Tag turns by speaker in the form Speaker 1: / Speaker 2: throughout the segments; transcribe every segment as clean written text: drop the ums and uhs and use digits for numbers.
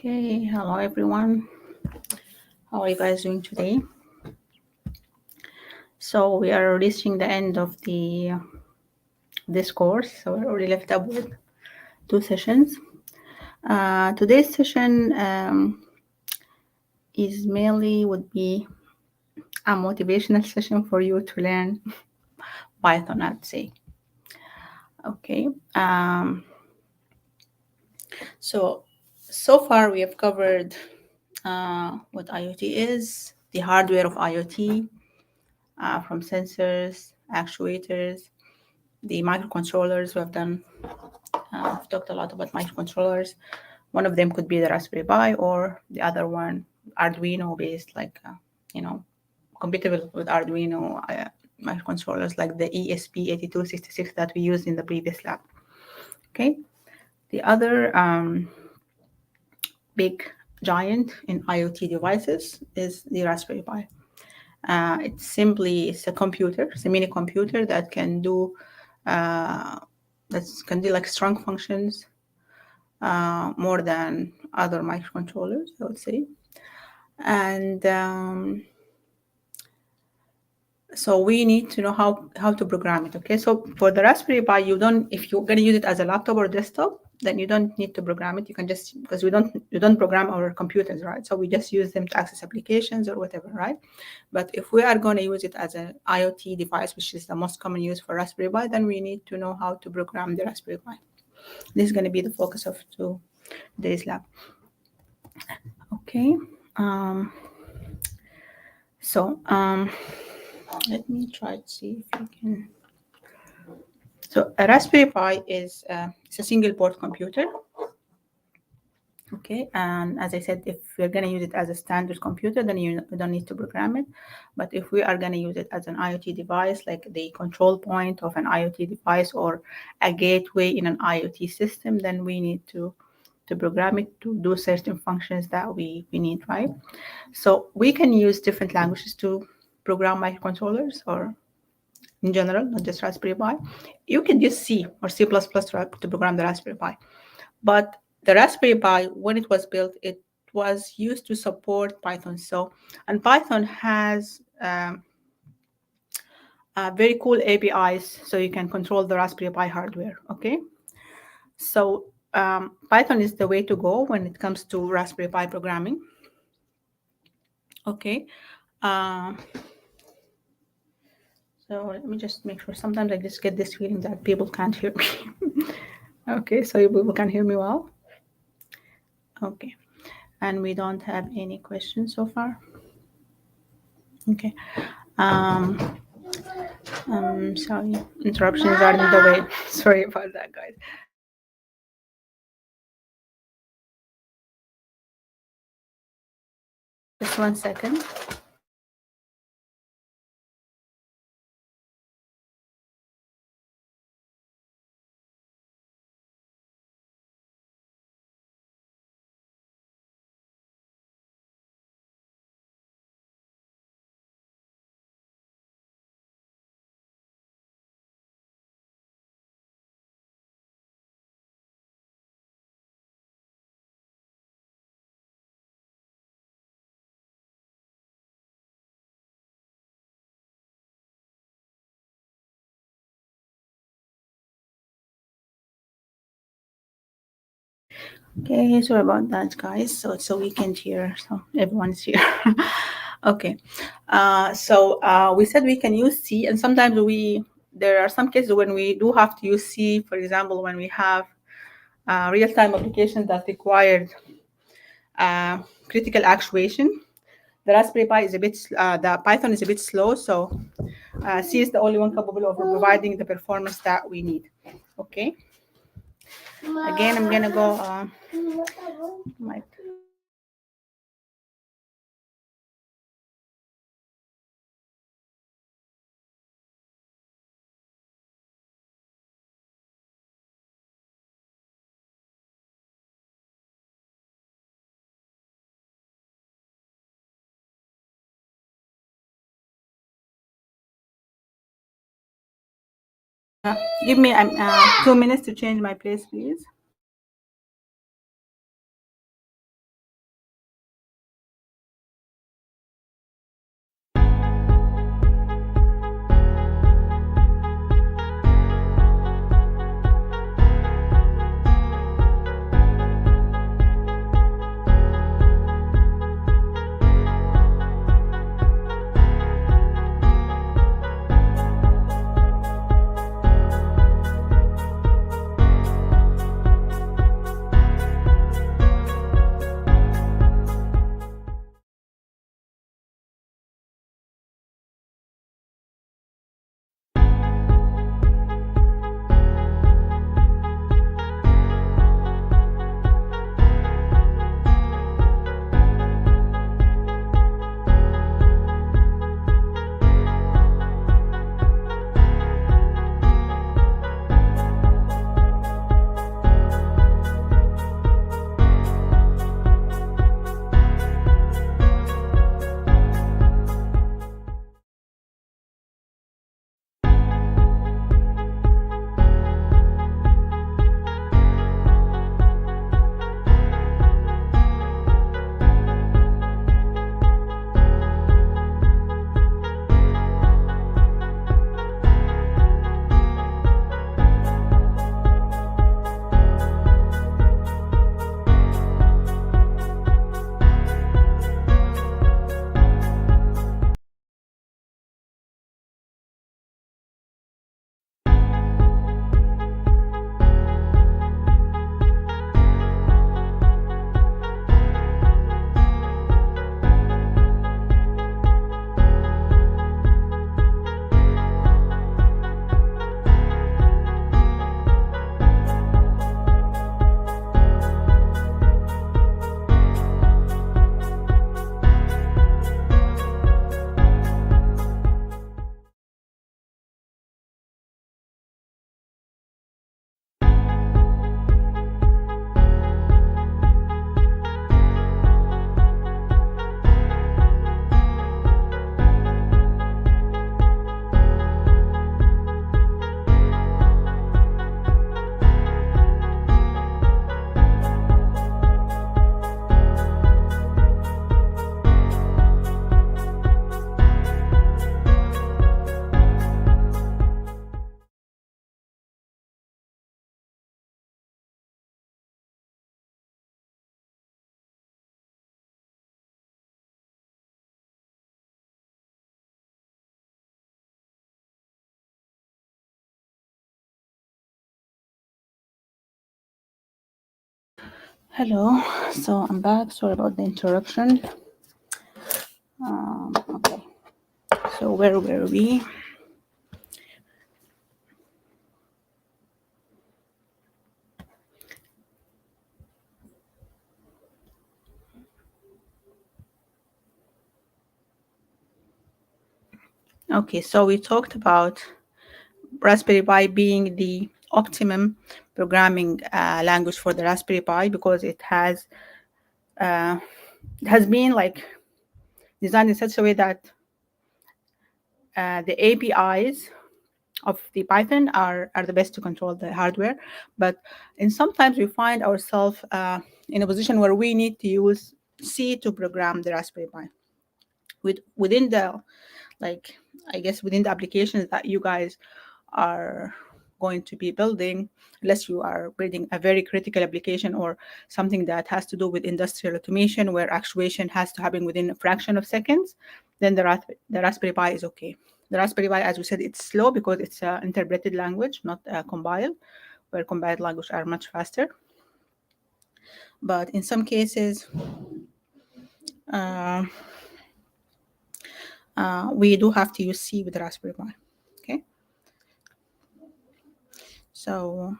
Speaker 1: Okay, hello everyone. How are you guys doing today? So we are reaching the end of this course. So we're already left up with 2 sessions. Today's session is mainly would be a motivational session for you to learn Python, I'd say. Okay. So far we have covered what IoT is, the hardware of IoT, from sensors, actuators, the microcontrollers. We've talked a lot about microcontrollers. One of them could be the Raspberry Pi, or the other one Arduino based, like compatible with Arduino microcontrollers, like the ESP8266 that we used in the previous lab. Okay, the other big giant in IoT devices is the Raspberry Pi. It's a computer, it's a mini computer that can do like strong functions more than other microcontrollers, I would say. And so we need to know how to program it. Okay, so for the Raspberry Pi, if you're going to use it as a laptop or desktop, then you don't need to program it. You can just, because we don't program our computers, right? So we just use them to access applications or whatever, right? But if we are going to use it as an IoT device, which is the most common use for Raspberry Pi, then we need to know how to program the Raspberry Pi. This is going to be the focus of today's lab. Okay. Let me try to see if you can. So a Raspberry Pi is it's a single port computer. Okay, and as I said, if we're going to use it as a standard computer, then you don't need to program it. But if we are going to use it as an IoT device, like the control point of an IoT device or a gateway in an IoT system, then we need to program it to do certain functions that we need, right? So we can use different languages to program microcontrollers, or in general, not just Raspberry Pi. You can use C or C++ to program the Raspberry Pi. But the Raspberry Pi, when it was built, it was used to support Python. And Python has very cool APIs, so you can control the Raspberry Pi hardware, okay? So Python is the way to go when it comes to Raspberry Pi programming. Okay. So let me just make sure. Sometimes I just get this feeling that people can't hear me. Okay, so people can hear me well. Okay, and we don't have any questions so far. Okay. Sorry, interruptions are in the way. Sorry about that, guys. Just 1 second. Okay, sorry about that, guys. So it's a weekend here, so everyone's here. Okay. We said we can use C, and sometimes there are some cases when we do have to use C. For example, when we have real-time applications that required critical actuation. The Raspberry Pi is the Python is a bit slow, so C is the only one capable of providing the performance that we need. Okay. Again, I'm gonna go. Give me 2 minutes to change my place, please. Hello, so I'm back. Sorry about the interruption. Okay, so where were we? Okay, so we talked about Raspberry Pi being the optimum programming language for the Raspberry Pi because it has been like designed in such a way that the APIs of the Python are the best to control the hardware. But in sometimes we find ourselves in a position where we need to use C to program the Raspberry Pi. Within the, like, I guess within the applications that you guys are going to be building, unless you are building a very critical application or something that has to do with industrial automation where actuation has to happen within a fraction of seconds, then the Raspberry Pi is okay. The Raspberry Pi, as we said, it's slow because it's an interpreted language, not compiled, where compiled language are much faster. But in some cases, we do have to use C with the Raspberry Pi. Okay, so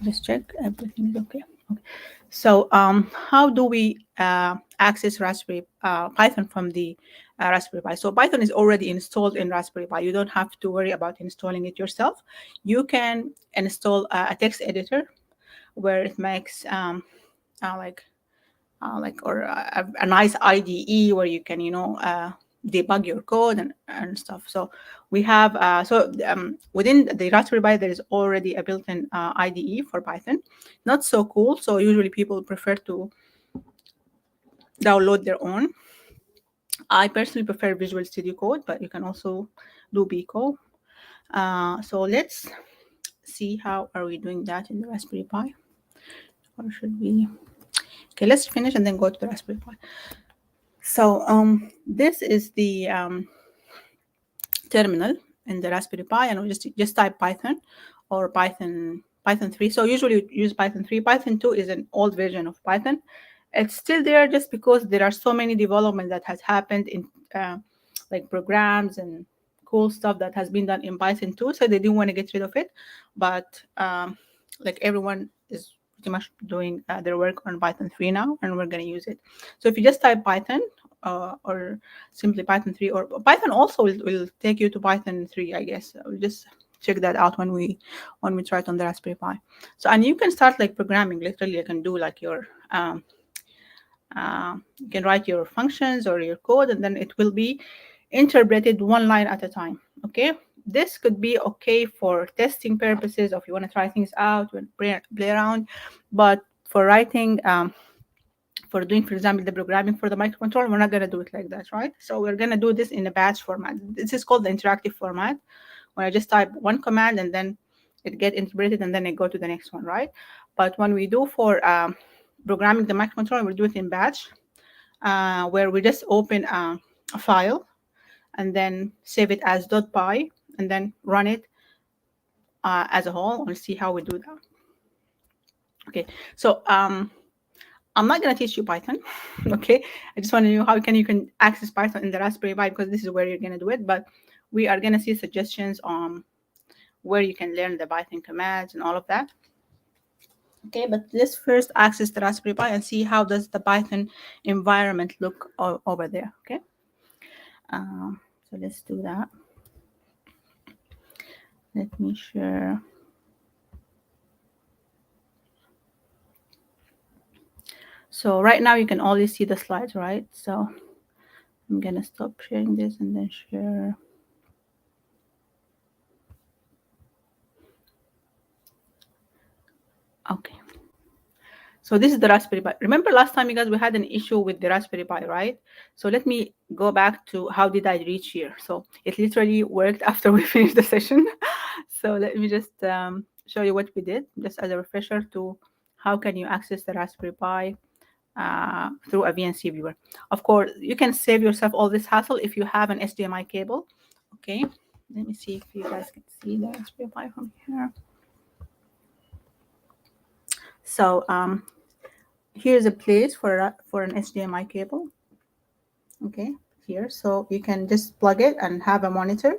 Speaker 1: let's check everything is okay. Okay, so how do we access Raspberry Python from the Raspberry Pi? So Python is already installed in Raspberry Pi. You don't have to worry about installing it yourself. You can install a text editor where it makes like or a nice IDE where you can debug your code and stuff. So we have within the Raspberry Pi there is already a built-in IDE for Python. Not so cool. So usually people prefer to download their own. I personally prefer Visual Studio Code, but you can also do Pico. So let's see how are we doing that in the Raspberry Pi, or should we? Okay, let's finish and then go to the Raspberry Pi. So this is the terminal in the Raspberry Pi, and we just type Python or Python 3. So usually we use Python 3. Python 2 is an old version of Python. It's still there just because there are so many development that has happened in like programs and cool stuff that has been done in Python 2. So they didn't want to get rid of it, but like everyone is pretty much doing their work on Python 3 now, and we're going to use it. So if you just type Python or simply Python 3, or Python also will take you to Python 3, I guess. We'll just check that out when we try it on the Raspberry Pi. So, and you can start like programming. Literally, you can do like your you can write your functions or your code, and then it will be interpreted one line at a time. Okay, this could be okay for testing purposes, or if you want to try things out and play around. But for writing, for doing, for example, the programming for the microcontroller, we're not going to do it like that, right? So we're going to do this in a batch format. This is called the interactive format, where I just type one command and then it get interpreted and then I go to the next one, right? But when we do for programming the microcontroller, we do it in batch, where we just open a file and then save it as .py and then run it as a whole. We'll see how we do that. Okay, so I'm not going to teach you Python, okay? I just want to know how you can access Python in the Raspberry Pi, because this is where you're going to do it. But we are going to see suggestions on where you can learn the Python commands and all of that. Okay, but let's first access the Raspberry Pi and see how does the Python environment look over there, okay? So let's do that. Let me share. So right now you can only see the slides, right? So I'm going to stop sharing this and then share. Okay. So this is the Raspberry Pi. Remember last time, you guys, we had an issue with the Raspberry Pi, right? So let me go back to how did I reach here. So it literally worked after we finished the session. So let me just show you what we did, just as a refresher to how can you access the Raspberry Pi through a VNC viewer. Of course, you can save yourself all this hassle if you have an HDMI cable. Okay, let me see if you guys can see the Raspberry Pi from here. So here's a place for an HDMI cable. Okay, here. So you can just plug it and have a monitor.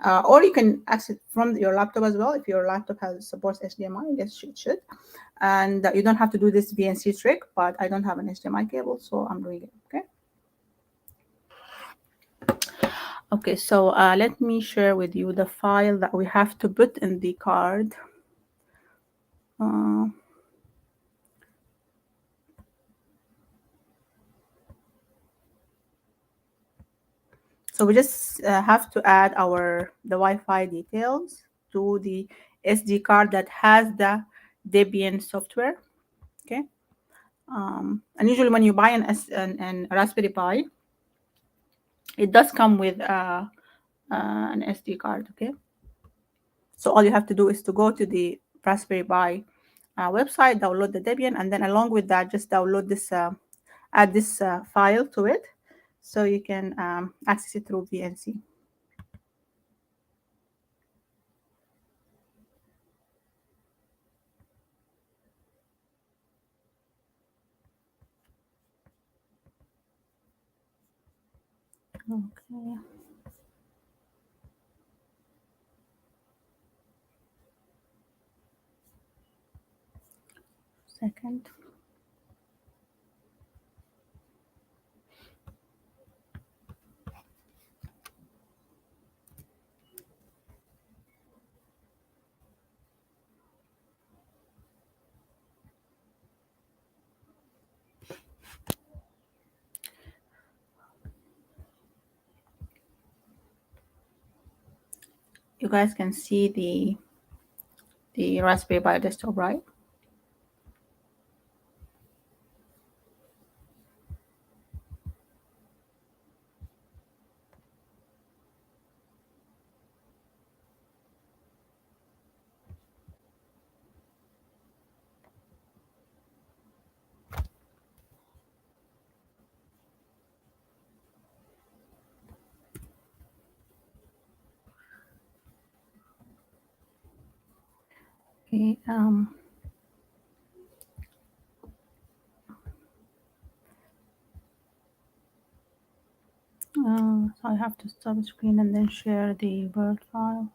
Speaker 1: Or you can access from your laptop as well. If your laptop has supports HDMI, I guess it should. And you don't have to do this VNC trick, but I don't have an HDMI cable, so I'm doing it. Okay. Okay, so let me share with you the file that we have to put in the card. So we just have to add the Wi-Fi details to the SD card that has the Debian software. Okay. And usually when you buy an Raspberry Pi, it does come with an SD card. Okay. So all you have to do is to go to the Raspberry Pi website, download the Debian, and then along with that, just download this, add this file to it, so you can access it through VNC. Okay. Second. You guys can see the Raspberry Pi desktop, right? Okay. So I have to stop the screen and then share the Word file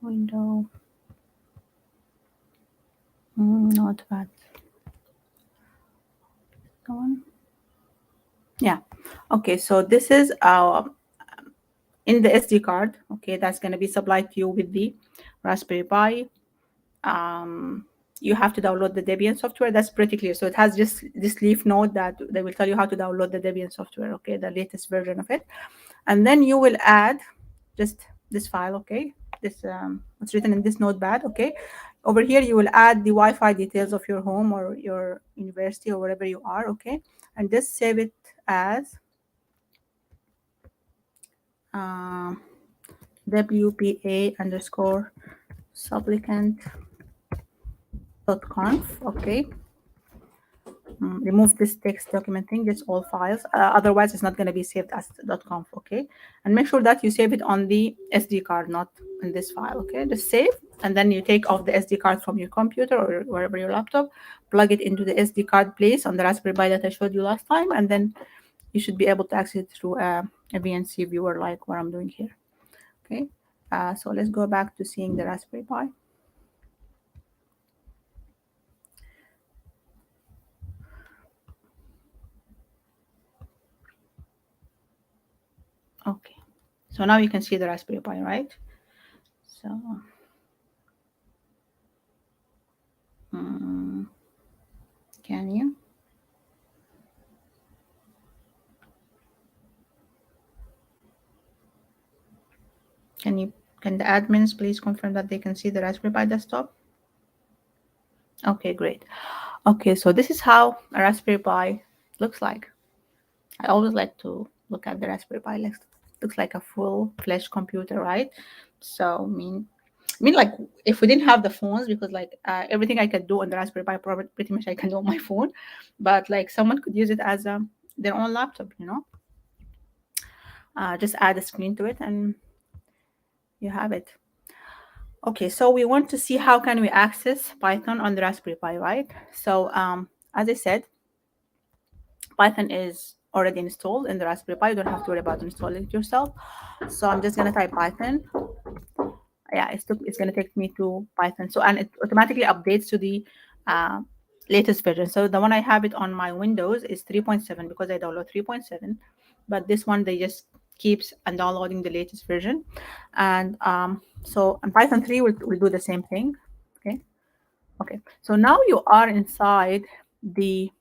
Speaker 1: window. Not bad. Go on. Yeah. Okay. So this is our in the SD card. Okay, that's going to be supplied to you with the Raspberry Pi. You have to download the Debian software. That's pretty clear. So it has just this leaf note that they will tell you how to download the Debian software. Okay, the latest version of it, and then you will add just this file. Okay, this what's written in this notepad. Okay, over here you will add the Wi-Fi details of your home or your university or wherever you are. Okay, and just save it as WPA underscore supplicant.conf. Okay. Remove this text document thing, just all files. Otherwise, it's not going to be saved as .conf. Okay. And make sure that you save it on the SD card, not in this file. Okay. Just save. And then you take off the SD card from your computer or wherever your laptop, plug it into the SD card place on the Raspberry Pi that I showed you last time. And then you should be able to access it through a VNC viewer like what I'm doing here. Okay. So let's go back to seeing the Raspberry Pi. Okay. So now you can see the Raspberry Pi, right? So can you? Can the admins please confirm that they can see the Raspberry Pi desktop? Okay, great. Okay, so this is how a Raspberry Pi looks like. I always like to look at the Raspberry Pi. Looks like a full-fledged computer, right? So I mean, like if we didn't have the phones, because like everything I could do on the Raspberry Pi, pretty much I can do on my phone. But like someone could use it as their own laptop, you know. Just add a screen to it and you have it. Okay, so we want to see how can we access Python on the Raspberry Pi, right? So as I said, Python is already installed in the Raspberry Pi. You don't have to worry about installing it yourself. So I'm just gonna type Python. Yeah, it's gonna take me to Python. So, and it automatically updates to the uh, latest version. So the one I have it on my Windows is 3.7 because I download 3.7, but this one they just keeps and downloading the latest version. And so on Python 3 will do the same thing. Okay. Okay. So now you are inside the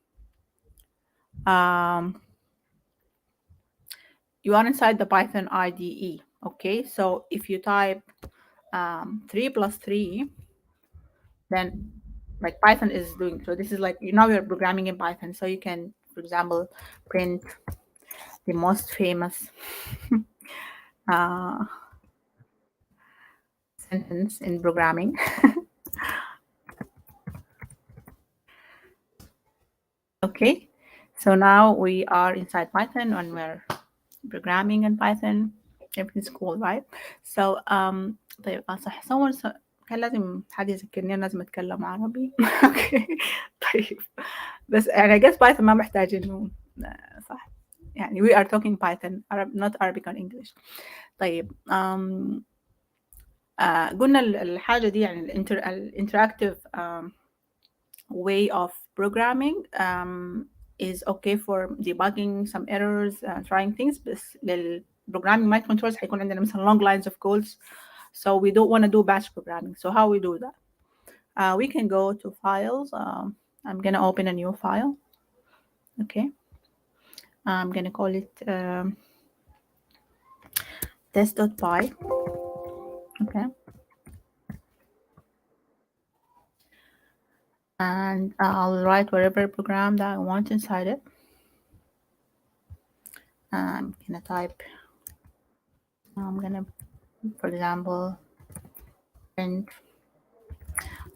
Speaker 1: Python IDE. Okay. So if you type 3 plus 3, then like Python is doing. So this is like now you're programming in Python. So you can, for example, print the most famous sentence in programming. Okay, so now we are inside Python and we're programming in Python. Everything's cool, right? So طيب صح كان لازم حد يذكرني أنا لازم أتكلم عربي. اوكي طيب بس يعني I guess Python ما محتاج إنه صح يعني we are talking Python not Arabic or English. طيب قلنا الحاجة دي يعني الانتراكتيف way of programming is okay for debugging some errors, trying things. بس للprogramming microcontrollers هيكون عندنا مثلا long lines of codes, so we don't want to do batch programming. So how we do that? We can go to files. I'm gonna open a new file. Okay, I'm gonna call it test.py. Okay, and I'll write whatever program that I want inside it. I'm gonna type, for example, print.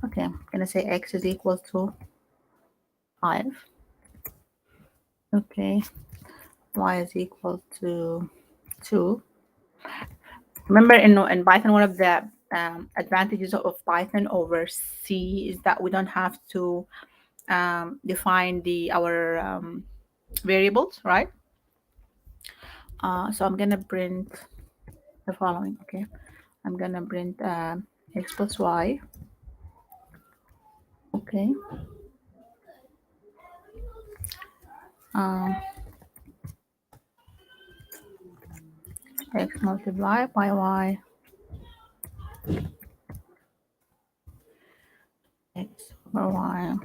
Speaker 1: Okay, I'm gonna say x is equal to 5. Okay, y is equal to 2. Remember in Python, one of the advantages of Python over C is that we don't have to define our variables, right? So I'm gonna print the following. Okay, I'm gonna print x plus y. Okay. X multiplied by y. X over y.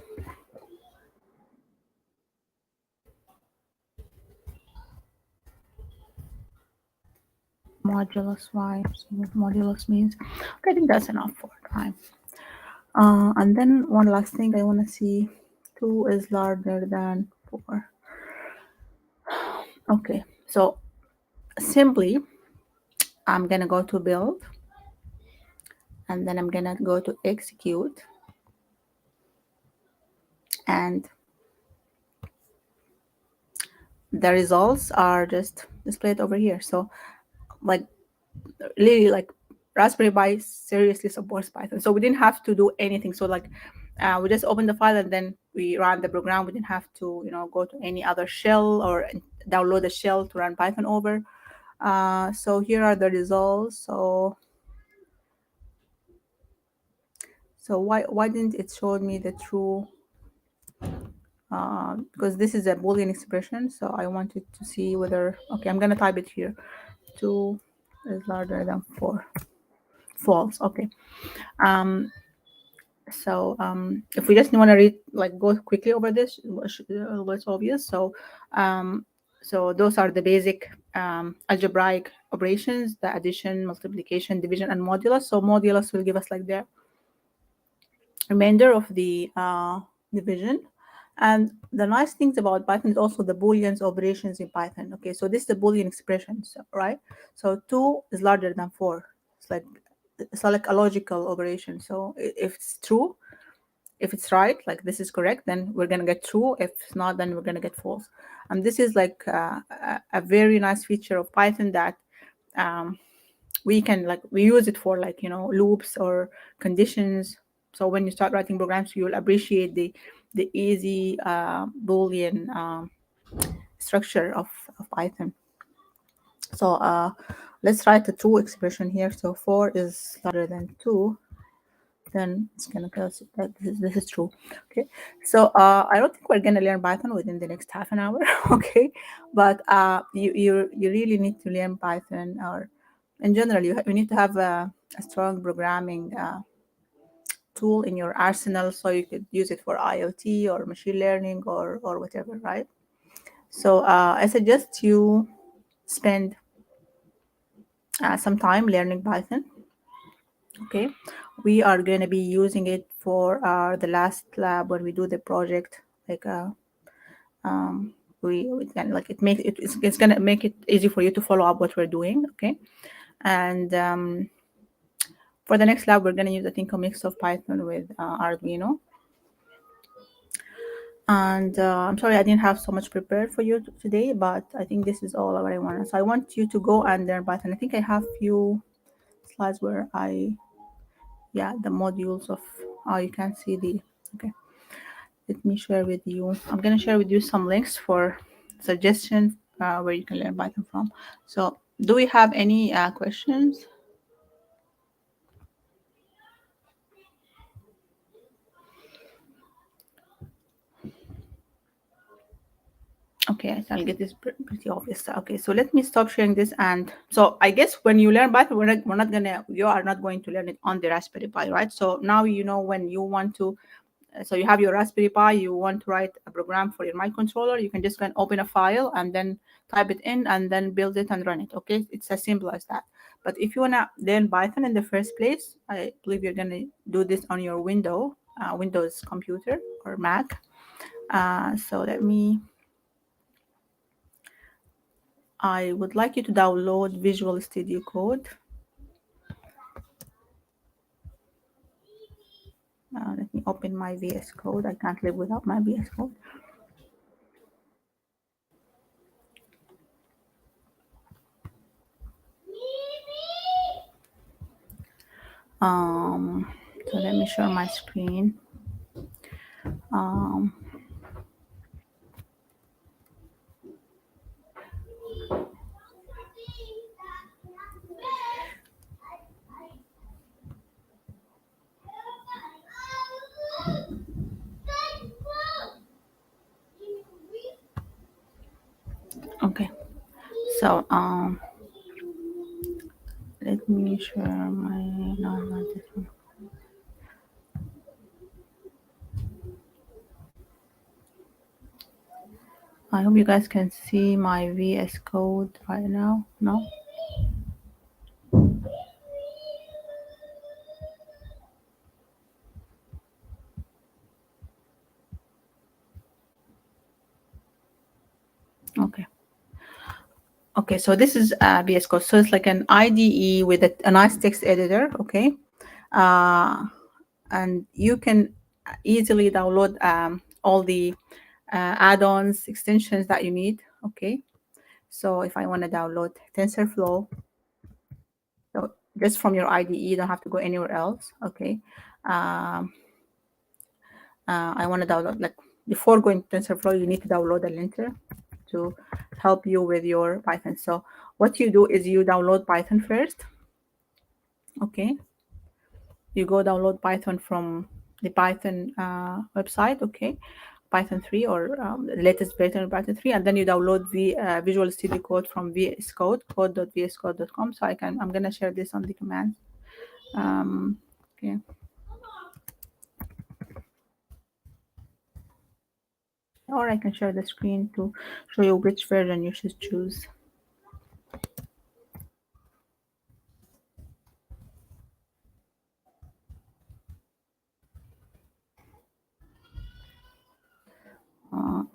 Speaker 1: Modulus y. So what modulus means. Okay, I think that's enough for time. And then one last thing I want to see. 2 is larger than 4. Okay, so simply I'm gonna go to build, and then I'm gonna go to execute, and the results are just displayed over here. So like really, like Raspberry Pi seriously supports Python, so we didn't have to do anything. So like we just opened the file and then we ran the program. We didn't have to go to any other shell or download a shell to run Python over. So here are the results. So why didn't it show me the true? Because this is a Boolean expression, so I wanted to see whether, okay, I'm gonna type it here. 2 is larger than 4. False. Okay. So if we just want to read, like, go quickly over this, what's obvious. So so those are the basic algebraic operations: the addition, multiplication, division, and modulus. So modulus will give us like the remainder of the division. And the nice things about Python is also the Boolean operations in Python. Okay, so this is the Boolean expressions, right? So 2 is larger than 4. It's like a logical operation. So if it's true, if it's right, like this is correct, then we're gonna get true. If it's not, then we're gonna get false. And this is like a very nice feature of Python that we can like we use it for like loops or conditions. So when you start writing programs, you'll appreciate the easy Boolean structure of Python. So let's write a true expression here. So 4 is larger than 2, then it's gonna tell us that this is true. Okay, so I don't think we're gonna learn Python within the next half an hour. Okay, but you really need to learn Python, or in general you need to have a strong programming tool in your arsenal, so you could use it for IoT or machine learning or whatever, right? So I suggest you spend some time learning Python. Okay, we are going to be using it for the last lab when we do the project. Like we can like it makes it's going to make it easy for you to follow up what we're doing. Okay, and for the next lab we're going to use, I think, a mix of Python with Arduino. And I'm sorry I didn't have so much prepared for you today, but I think this is all what I wanted. So I want you to go and learn Python. I think I have few slides where yeah, the modules of, oh, you can see the, okay, let me share with you. I'm going to share with you some links for suggestions where you can learn Python from. So do we have any questions? Okay, so I'll get this pretty obvious. Okay, so let me stop sharing this. And so I guess when you learn Python, you are not going to learn it on the Raspberry Pi, right? So now you know when you want to, so you have your Raspberry Pi, you want to write a program for your microcontroller, you can just go and open a file and then type it in and then build it and run it. Okay, it's as simple as that. But if you want to learn Python in the first place, I believe you're going to do this on your Windows computer or Mac. So I would like you to download Visual Studio Code. Let me open my VS Code. I can't live without my VS Code. So let me share my screen. Okay, so let me share my, no, not this one. I hope you guys can see my VS Code right now. No? Okay. Okay, so this is VS Code. So it's like an IDE with a nice text editor. Okay. And you can easily download all the add-ons, extensions that you need. Okay. So if I want to download TensorFlow, so just from your IDE, you don't have to go anywhere else. Okay. I want to download, like, before going to TensorFlow, you need to download a linter to help you with your Python. So what you do is you download Python first. Okay. You go download Python from the Python website. Okay. Python 3 or the latest version of Python 3, and then you download the Visual Studio Code from VS Code, code.vscode.com. So I'm going to share this on the command. Okay. Or I can share the screen to show you which version you should choose.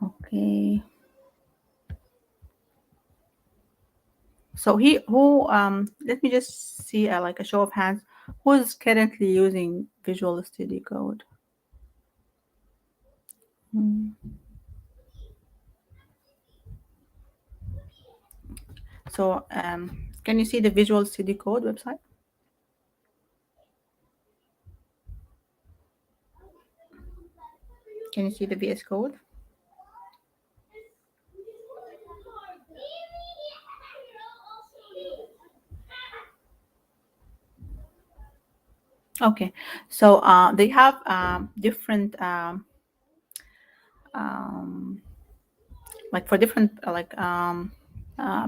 Speaker 1: Okay. So let me just see like a show of hands. Who is currently using Visual Studio Code? So Can you see the Visual Studio Code website? Can you see the VS Code? Okay, so they have different like for different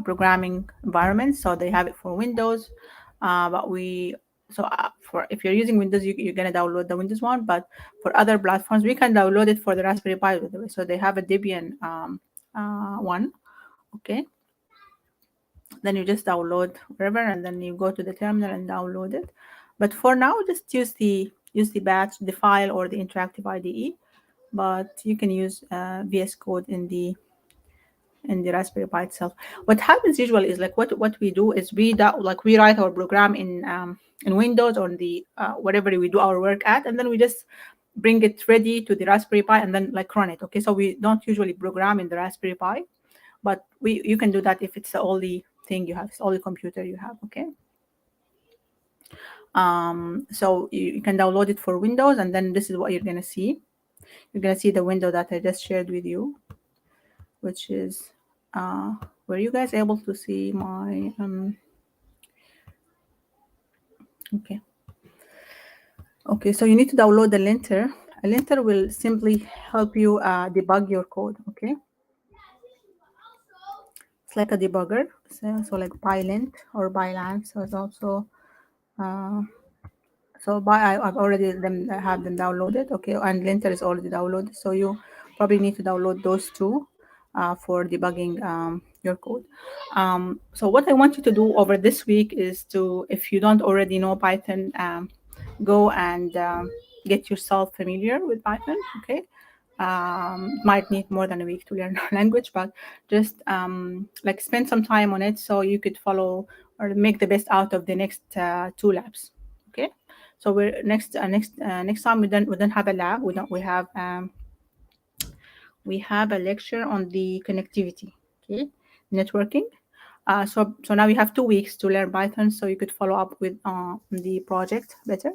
Speaker 1: programming environments. So they have it for Windows, but we for if you're using Windows, you're gonna download the Windows one. But for other platforms, we can download it for the Raspberry Pi. By the way, so they have a Debian one. Okay, then you just download wherever, and then you go to the terminal and download it. But for now, just use the batch, the file, or the interactive IDE. But you can use VS Code in the Raspberry Pi itself. What happens usually is like what we do is we write our program in Windows or the whatever we do our work at, and then we just bring it ready to the Raspberry Pi and then like run it. Okay, so we don't usually program in the Raspberry Pi, but you can do that if it's the only thing you have, it's the only computer you have. Okay. So you can download it for Windows, and then this is what you're gonna see. You're gonna see the window that I just shared with you, which is were you guys able to see my okay, so you need to download the linter. A linter will simply help you debug your code. Okay, it's like a debugger, so like pylint or byland. So it's also uh, I've already have them downloaded. Okay, and linter is already downloaded, so you probably need to download those two for debugging your code. So what I want you to do over this week is to, if you don't already know Python, go and get yourself familiar with Python. Okay, might need more than a week to learn language, but just like spend some time on it so you could follow or make the best out of the next two labs. Okay, so we're next time we don't have a lab. We have a lecture on the connectivity. Okay, networking. So now you have 2 weeks to learn Python, so you could follow up with the project better.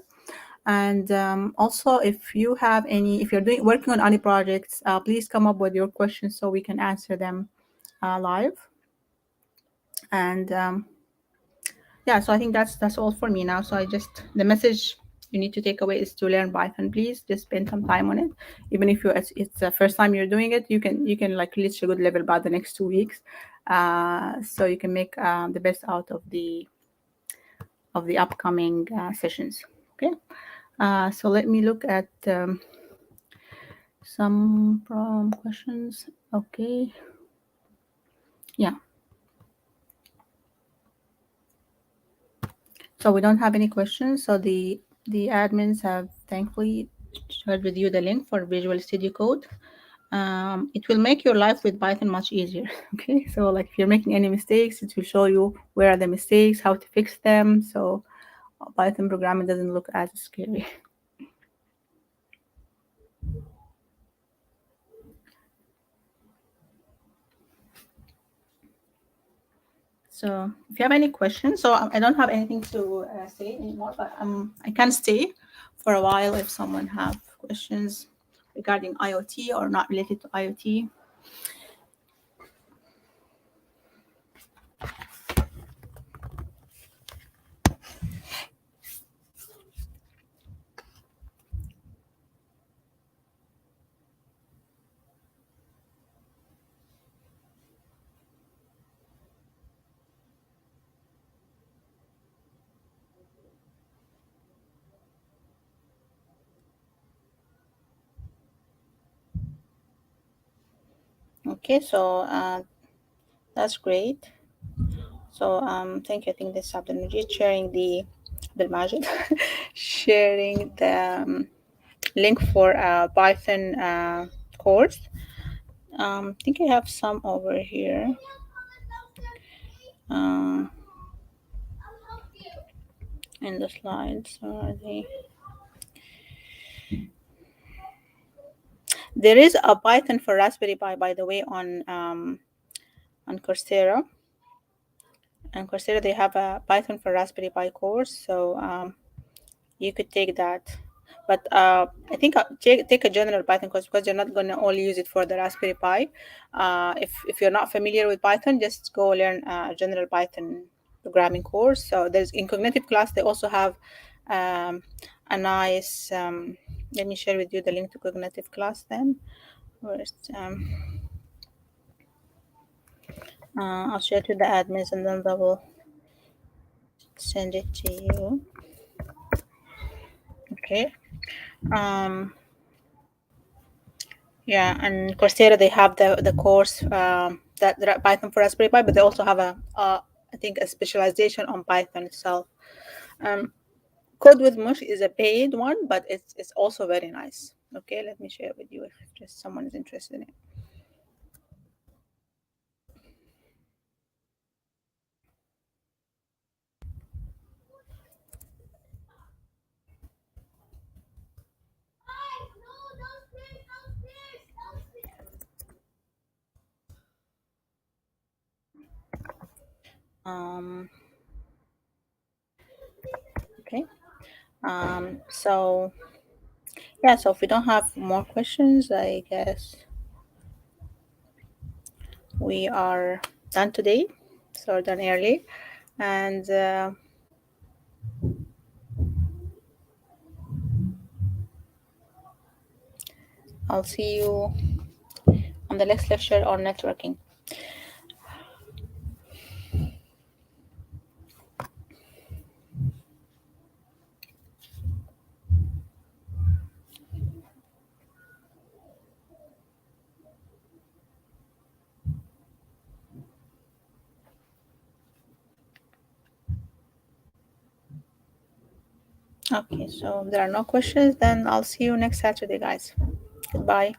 Speaker 1: And also, if you're working on any projects, please come up with your questions so we can answer them live. And yeah, so I think that's all for me now. So the message you need to take away is to learn Python. Please just spend some time on it. Even if it's the first time you're doing it, you can like reach a good level by the next 2 weeks. So you can make the best out of the upcoming sessions. Okay. So let me look at some questions. Okay. Yeah. So we don't have any questions. So the admins have thankfully shared with you the link for Visual Studio Code. It will make your life with Python much easier. Okay. So like if you're making any mistakes, it will show you where are the mistakes, how to fix them. So Python programming doesn't look as scary. So if you have any questions, so I don't have anything to say anymore, but I can stay for a while if someone have questions regarding IoT or not related to IoT. Okay, so that's great. So thank you. I think this Abdul sharing the magic, sharing the link for Python course. I think I have some over here. Uh, in the slides, are they? There is a Python for Raspberry Pi, by the way, on Coursera. And Coursera, they have a Python for Raspberry Pi course, so you could take that. But I think take a general Python course because you're not going to only use it for the Raspberry Pi. If you're not familiar with Python, just go learn a general Python programming course. So there's in cognitive class, they also have a nice, let me share with you the link to cognitive class then. First, I'll share to the admins and then they will send it to you. Okay. Yeah, and Coursera they have the course that Python for Raspberry Pi, but they also have a I think a specialization on Python itself. Um, Code with Mush is a paid one, but it's also very nice. Okay, let me share with you if just someone is interested in it. Um, okay. So yeah, so if we don't have more questions, I guess we are done today. So we're done early, and I'll see you on the next lecture on networking. Okay, so if there are no questions, then I'll see you next Saturday, guys. Goodbye.